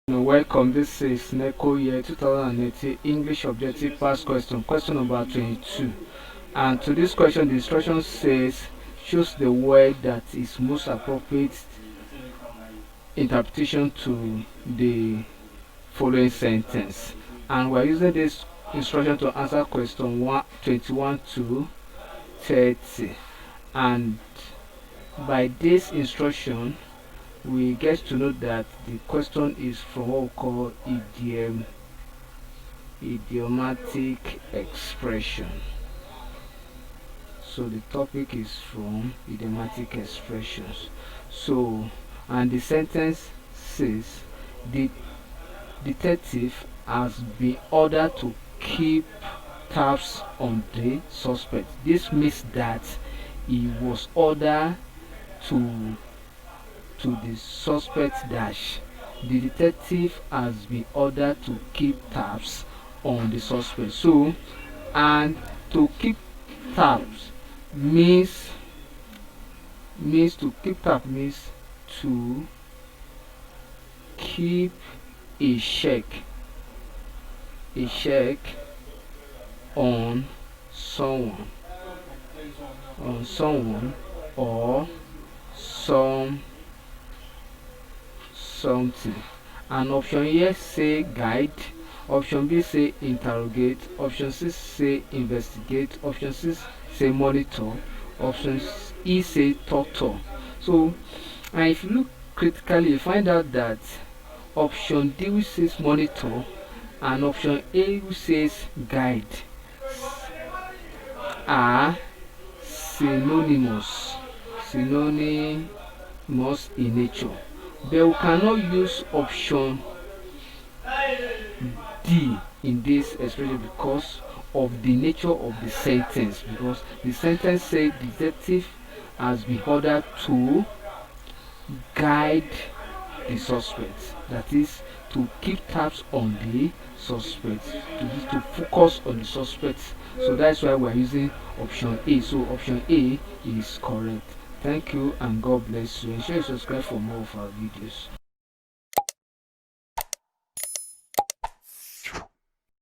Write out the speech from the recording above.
Welcome, this is Neco year 2018 English Objective Past Question, question number 22. And to this question, the instruction says choose the word that is most appropriate interpretation to the following sentence. And we're using this instruction to answer question 21 to 30. And by this instruction, we get to know that the question is from what we call idiomatic expression. So the topic is from idiomatic expressions. So, and the sentence says the detective has been ordered to keep tabs on the suspect. This means that he was ordered to the suspect dash. The detective has been ordered to keep tabs on the suspect. So, and to keep tabs means to keep tab means to keep a check on someone or something. And option A say guide, option B say interrogate, option C say investigate, option C say monitor, option E say torture. So, and if you look critically, you find out that option D, which says monitor, and option A, which says guide, are synonymous in nature, but we cannot use option D in this expression because of the nature of the sentence, because the sentence says detective has been ordered to guide the suspect, that is to keep tabs on the suspect, to focus on the suspect. So that's why we're using option A. So option A is correct. Thank you and God bless you. Ensure you subscribe for more of our videos.